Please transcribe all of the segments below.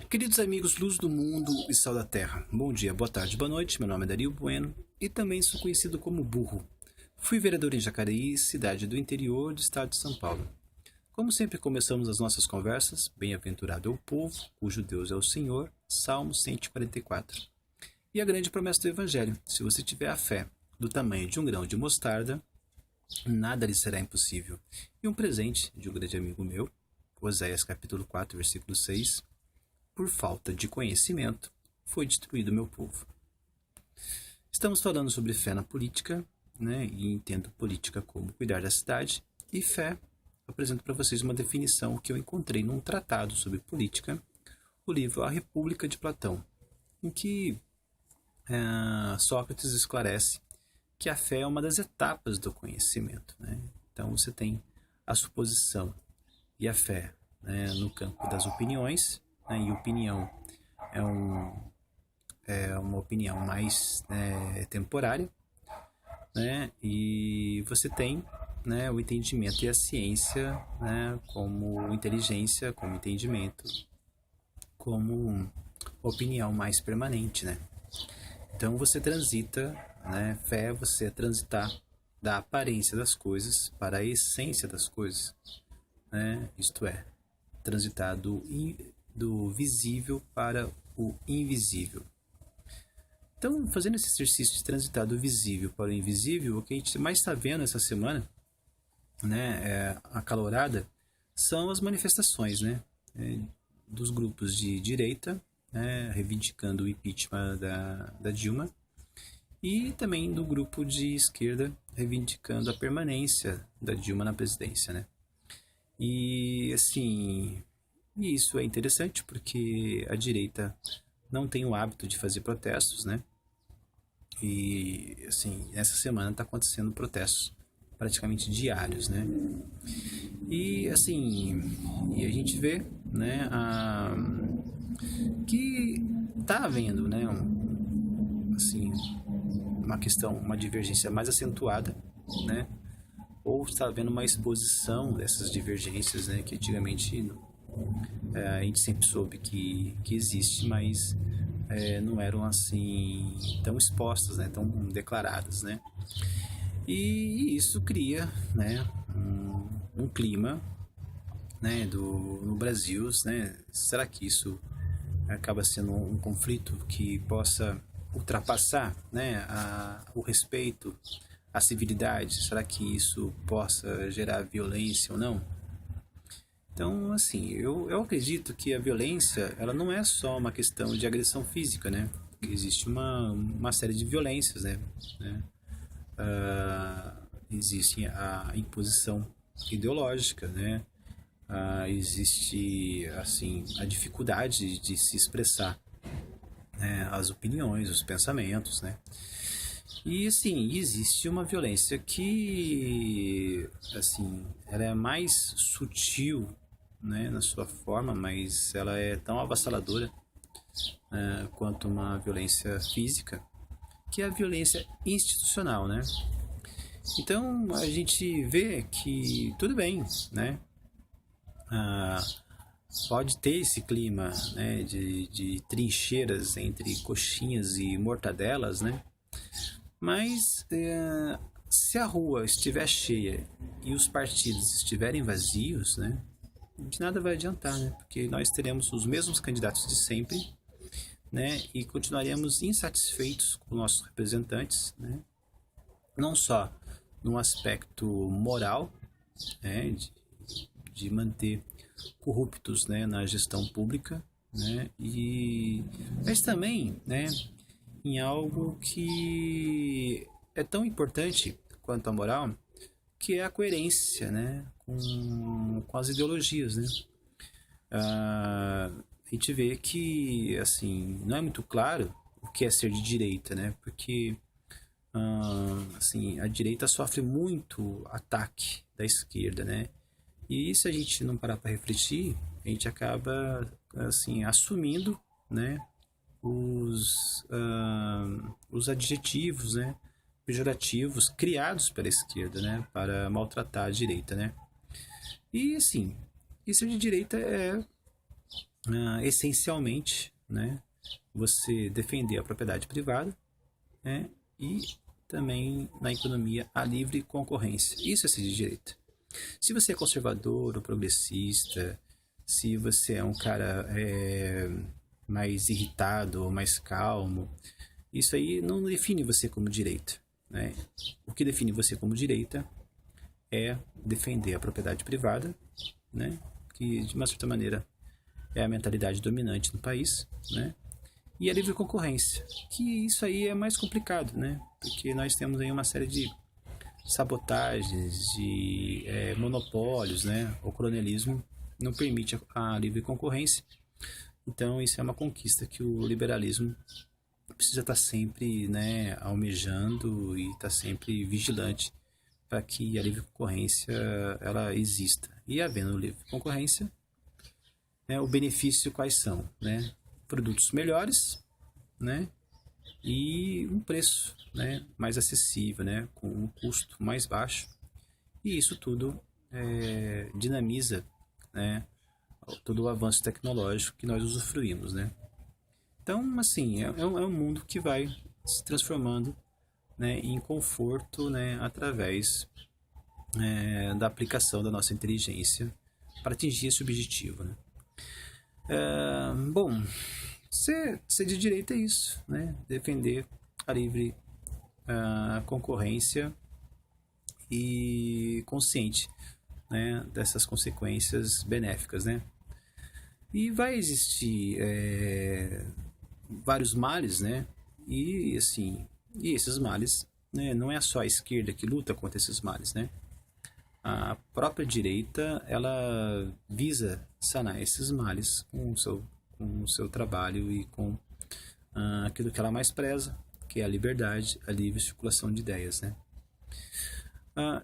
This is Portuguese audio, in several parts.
Queridos amigos, luz do mundo e sal da terra, bom dia, boa tarde, boa noite, meu nome é Dario Bueno e também sou conhecido como Burro. Fui vereador em Jacareí, cidade do interior do estado de São Paulo. Como sempre começamos as nossas conversas, bem-aventurado é o povo, cujo Deus é o Senhor, Salmo 144. E a grande promessa do Evangelho, se você tiver a fé do tamanho de um grão de mostarda, nada lhe será impossível. E um presente de um grande amigo meu, Oséias capítulo 4, versículo 6, por falta de conhecimento, foi destruído meu povo. Estamos falando sobre fé na política, né? E entendo política como cuidar da cidade. E fé, apresento para vocês uma definição que eu encontrei num tratado sobre política, o livro A República de Platão, em que Sócrates esclarece que a fé é uma das etapas do conhecimento, né? Então você tem a suposição e a fé, né, no campo das opiniões, né, e opinião é uma opinião mais temporária, né, e você tem, né, o entendimento e a ciência, né, como inteligência, como entendimento, como opinião mais permanente, né. Então você transita, né, fé é você transitar da aparência das coisas para a essência das coisas, né, isto é, transitar do visível para o invisível. Então, fazendo esse exercício de transitar do visível para o invisível, o que a gente mais está vendo essa semana, né, acalorada, são as manifestações, né, dos grupos de direita, né, reivindicando o impeachment da Dilma, e também do grupo de esquerda reivindicando a permanência da Dilma na presidência, né. E assim, isso é interessante porque a direita não tem o hábito de fazer protestos, né? E assim, essa semana está acontecendo protestos praticamente diários, né? E assim, e a gente vê, né, que tá havendo, né, assim, uma questão, uma divergência mais acentuada, né? Ou está havendo uma exposição dessas divergências, né, que antigamente a gente sempre soube que existe, mas não eram assim tão expostas, né, tão declaradas, né. E isso cria, né, um clima, né, no Brasil, né. Será que isso acaba sendo um conflito que possa ultrapassar, né, o respeito, a civilidade? Será que isso possa gerar violência ou não? Então, assim, eu acredito que a violência, ela não é só uma questão de agressão física, né? Existe uma série de violências, né? Existe a imposição ideológica, né? Existe, assim, a dificuldade de se expressar, né, as opiniões, os pensamentos, né? E, assim, existe uma violência que, assim, ela é mais sutil, né, na sua forma, mas ela é tão avassaladora quanto uma violência física, que é a violência institucional, né? Então a gente vê que tudo bem, né? Pode ter esse clima, né, de trincheiras entre coxinhas e mortadelas, né? Mas se a rua estiver cheia e os partidos estiverem vazios, né, de nada vai adiantar, né? Porque nós teremos os mesmos candidatos de sempre, né? E continuaremos insatisfeitos com nossos representantes, né? Não só no aspecto moral, né, de manter corruptos, né, na gestão pública, né? Mas também, né, em algo que é tão importante quanto a moral, que é a coerência, né, com as ideologias, né. A gente vê que, assim, não é muito claro o que é ser de direita, né, porque assim, a direita sofre muito ataque da esquerda, né, e se a gente não parar para refletir, a gente acaba, assim, assumindo, né, os adjetivos, né, pejorativos criados pela esquerda, né, para maltratar a direita, né. E assim, ser de direita essencialmente, né, você defender a propriedade privada, né, e também na economia a livre concorrência. Isso é ser de direita. Se você é conservador ou progressista, se você é um cara mais irritado ou mais calmo, isso aí não define você como direita, né? O que define você como direita é defender a propriedade privada, né? Que de uma certa maneira é a mentalidade dominante no país, né? E a livre concorrência, que isso aí é mais complicado, né? Porque nós temos aí uma série de sabotagens, de monopólios, né? O coronelismo não permite a livre concorrência. Então isso é uma conquista que o liberalismo precisa estar sempre, né, almejando e estar sempre vigilante para que a livre concorrência ela exista. E havendo livre concorrência, né, o benefício quais são, né? Produtos melhores, né? E um preço, né, mais acessível, né, com um custo mais baixo. E isso tudo dinamiza, né, todo o avanço tecnológico que nós usufruímos, né? Então, assim, é um mundo que vai se transformando, né, em conforto, né, através da aplicação da nossa inteligência para atingir esse objetivo, né? Bom, ser de direita é isso, né? Defender a livre concorrência e consciente, né, dessas consequências benéficas, né? E vai existir vários males, né? E assim, e esses males, né, não é só a esquerda que luta contra esses males, né? A própria direita, ela visa sanar esses males com o seu trabalho e com aquilo que ela mais preza, que é a liberdade, a livre circulação de ideias, né?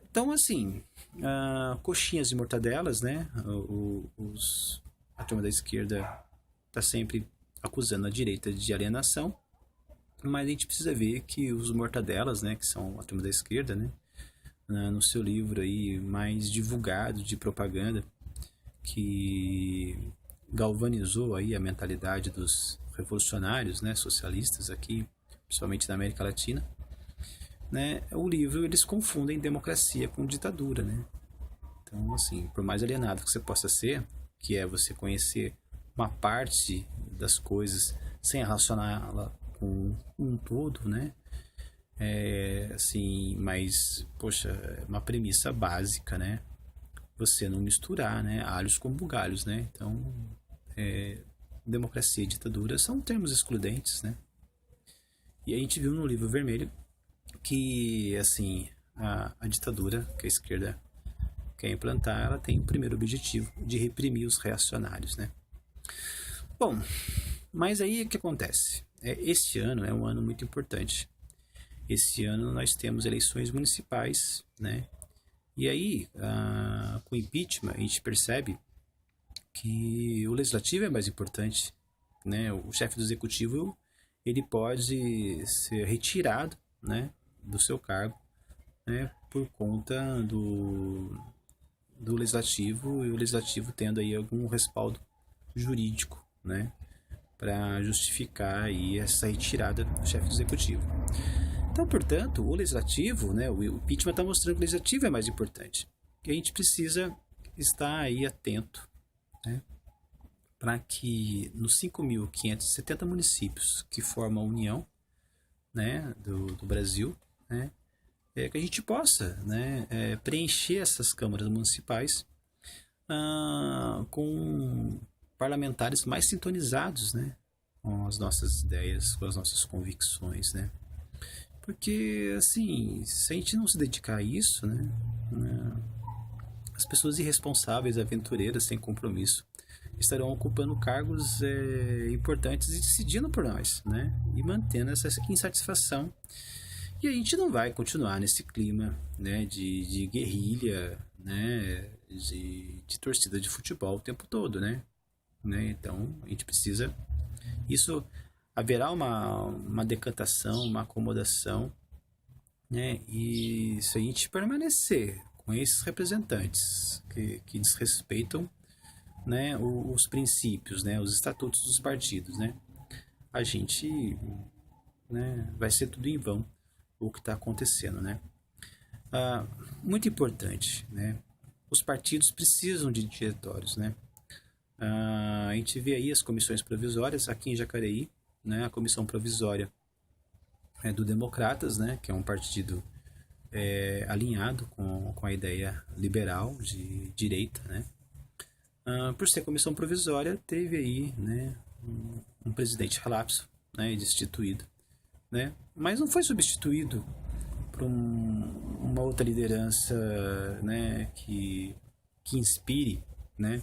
Então, assim, coxinhas e mortadelas, né? A turma da esquerda está sempre acusando a direita de alienação, mas a gente precisa ver que os mortadelas, né, que são a turma da esquerda, né, no seu livro aí mais divulgado de propaganda, que galvanizou aí a mentalidade dos revolucionários, né, socialistas aqui, principalmente na América Latina, né, o livro eles confundem democracia com ditadura, né? Então, assim, por mais alienado que você possa ser, que é você conhecer uma parte das coisas sem relacioná-la com um todo, né? Assim, mas, poxa, é uma premissa básica, né? Você não misturar, né, alhos com bugalhos, né? Então, democracia e ditadura são termos excludentes, né? E a gente viu no livro vermelho que, assim, a ditadura que a esquerda quer implantar, ela tem o primeiro objetivo de reprimir os reacionários, né? Bom, mas aí o que acontece? Este ano é um ano muito importante. Esse ano nós temos eleições municipais, né? E aí, com o impeachment, a gente percebe que o legislativo é mais importante, né? O chefe do executivo, ele pode ser retirado, né, do seu cargo, né, por conta do legislativo, e o legislativo tendo aí algum respaldo jurídico, né, para justificar aí essa retirada do chefe do executivo. Então, portanto, o legislativo, né, o impeachment está mostrando que o legislativo é mais importante. E a gente precisa estar aí atento, né, para que nos 5.570 municípios que formam a União, né, do Brasil, né, que a gente possa, né, preencher essas câmaras municipais com parlamentares mais sintonizados, né, com as nossas ideias, com as nossas convicções, né? Porque, assim, se a gente não se dedicar a isso, né, as pessoas irresponsáveis, aventureiras, sem compromisso, estarão ocupando cargos importantes e decidindo por nós, né? E mantendo essa insatisfação. E a gente não vai continuar nesse clima, né, de guerrilha, né, de torcida de futebol o tempo todo, né? Então, a gente precisa... Isso haverá uma decantação, uma acomodação, né? E se a gente permanecer com esses representantes que desrespeitam né, os princípios, né, os estatutos dos partidos, né, a gente, né, vai ser tudo em vão o que está acontecendo, né. Muito importante, né, os partidos precisam de diretórios, né. A gente vê aí as comissões provisórias aqui em Jacareí, né, a comissão provisória é do Democratas, né, que é um partido alinhado com a ideia liberal de direita, né. Por ser comissão provisória, teve aí, né, um presidente relapso, né, destituído, né, mas não foi substituído por uma outra liderança, né, que inspire, né,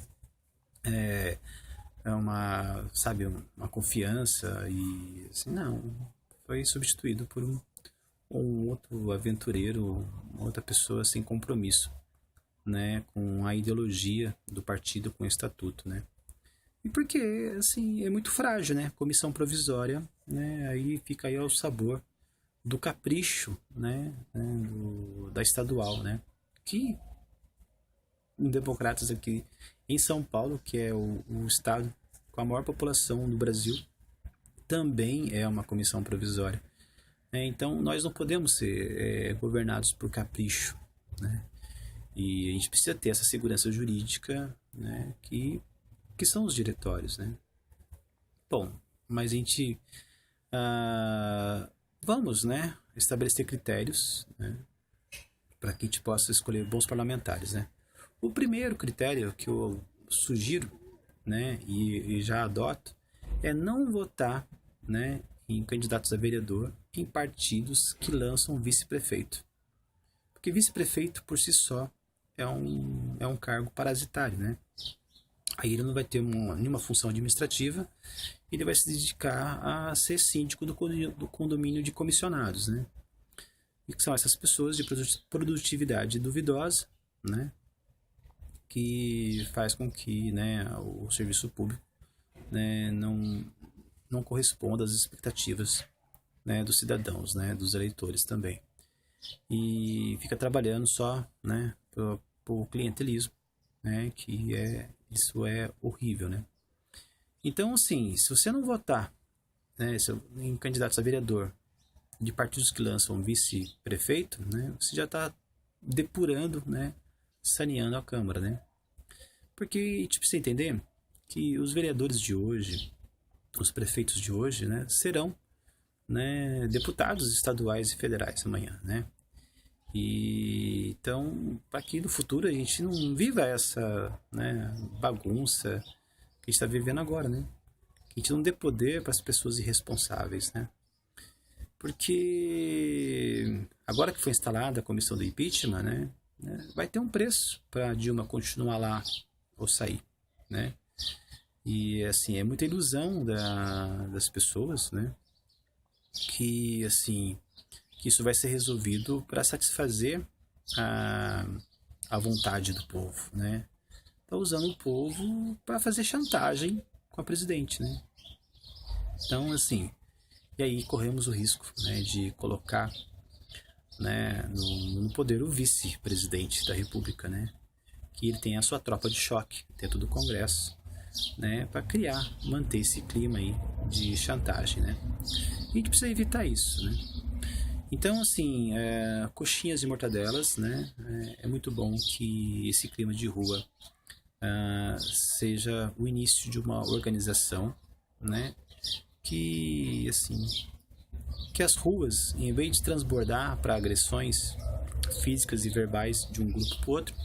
sabe, uma confiança e assim, não, foi substituído por um outro aventureiro, uma outra pessoa sem compromisso, né, com a ideologia do partido, com o estatuto, né. E porque, assim, é muito frágil, né, comissão provisória, né, aí fica aí ao sabor do capricho, né, da estadual, né, que um Democratas aqui em São Paulo, que é o estado com a maior população do Brasil, também é uma comissão provisória. Então, nós não podemos ser governados por capricho, né? E a gente precisa ter essa segurança jurídica, né, que são os diretórios, né? Bom, mas a gente vamos, né, estabelecer critérios, né, para que a gente possa escolher bons parlamentares, né? O primeiro critério que eu sugiro, né, e já adoto, é não votar, né, em candidatos a vereador em partidos que lançam vice-prefeito. Porque vice-prefeito, por si só, é um cargo parasitário, né? Aí ele não vai ter nenhuma função administrativa, ele vai se dedicar a ser síndico do condomínio de comissionados, né? E que são essas pessoas de produtividade duvidosa, né, que faz com que, né, o serviço público, né, não corresponda às expectativas, né, dos cidadãos, né, dos eleitores também. E fica trabalhando só, né, pro clientelismo, né, isso é horrível, né. Então, assim, se você não votar, né, em candidatos a vereador de partidos que lançam vice-prefeito, né, você já está depurando, né, saneando a Câmara, né. Porque, tipo, você entender que os vereadores de hoje, os prefeitos de hoje, né, serão, né, deputados estaduais e federais amanhã, né. E então, para que no futuro a gente não viva essa, né, bagunça que a gente está vivendo agora, né. Que a gente não dê poder para as pessoas irresponsáveis, né. Porque agora que foi instalada a comissão do impeachment, né, vai ter um preço para Dilma continuar lá ou sair, né. E assim, é muita ilusão das pessoas, né, que assim, que isso vai ser resolvido para satisfazer a vontade do povo, né. Tá usando o povo para fazer chantagem com a presidente, né. Então, assim, e aí corremos o risco, né, de colocar, né, no poder o vice-presidente da República, né, que ele tem a sua tropa de choque dentro do Congresso, né, para manter esse clima aí de chantagem, né. E a gente precisa evitar isso, né. Então, assim, coxinhas e mortadelas, né, é muito bom que esse clima de rua seja o início de uma organização, né, que, assim, que as ruas, em vez de transbordar para agressões físicas e verbais de um grupo para outro,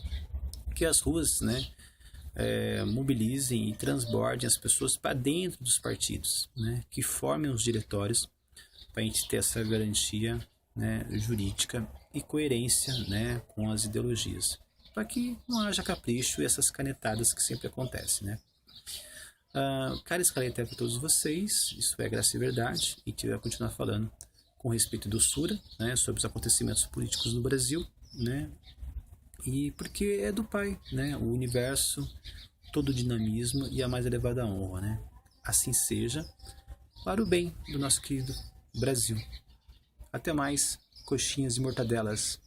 que as ruas, né, mobilizem e transbordem as pessoas para dentro dos partidos, né, que formem os diretórios para a gente ter essa garantia, né, jurídica e coerência, né, com as ideologias, para que não haja capricho e essas canetadas que sempre acontecem, né. Cara, esclareci para todos vocês, isso é Graça e Verdade, e a gente vai continuar falando com respeito e doçura, né, sobre os acontecimentos políticos no Brasil, né, e porque é do Pai, né, o universo, todo o dinamismo e a mais elevada honra, né. Assim seja, para o bem do nosso querido Brasil. Até mais, coxinhas e mortadelas.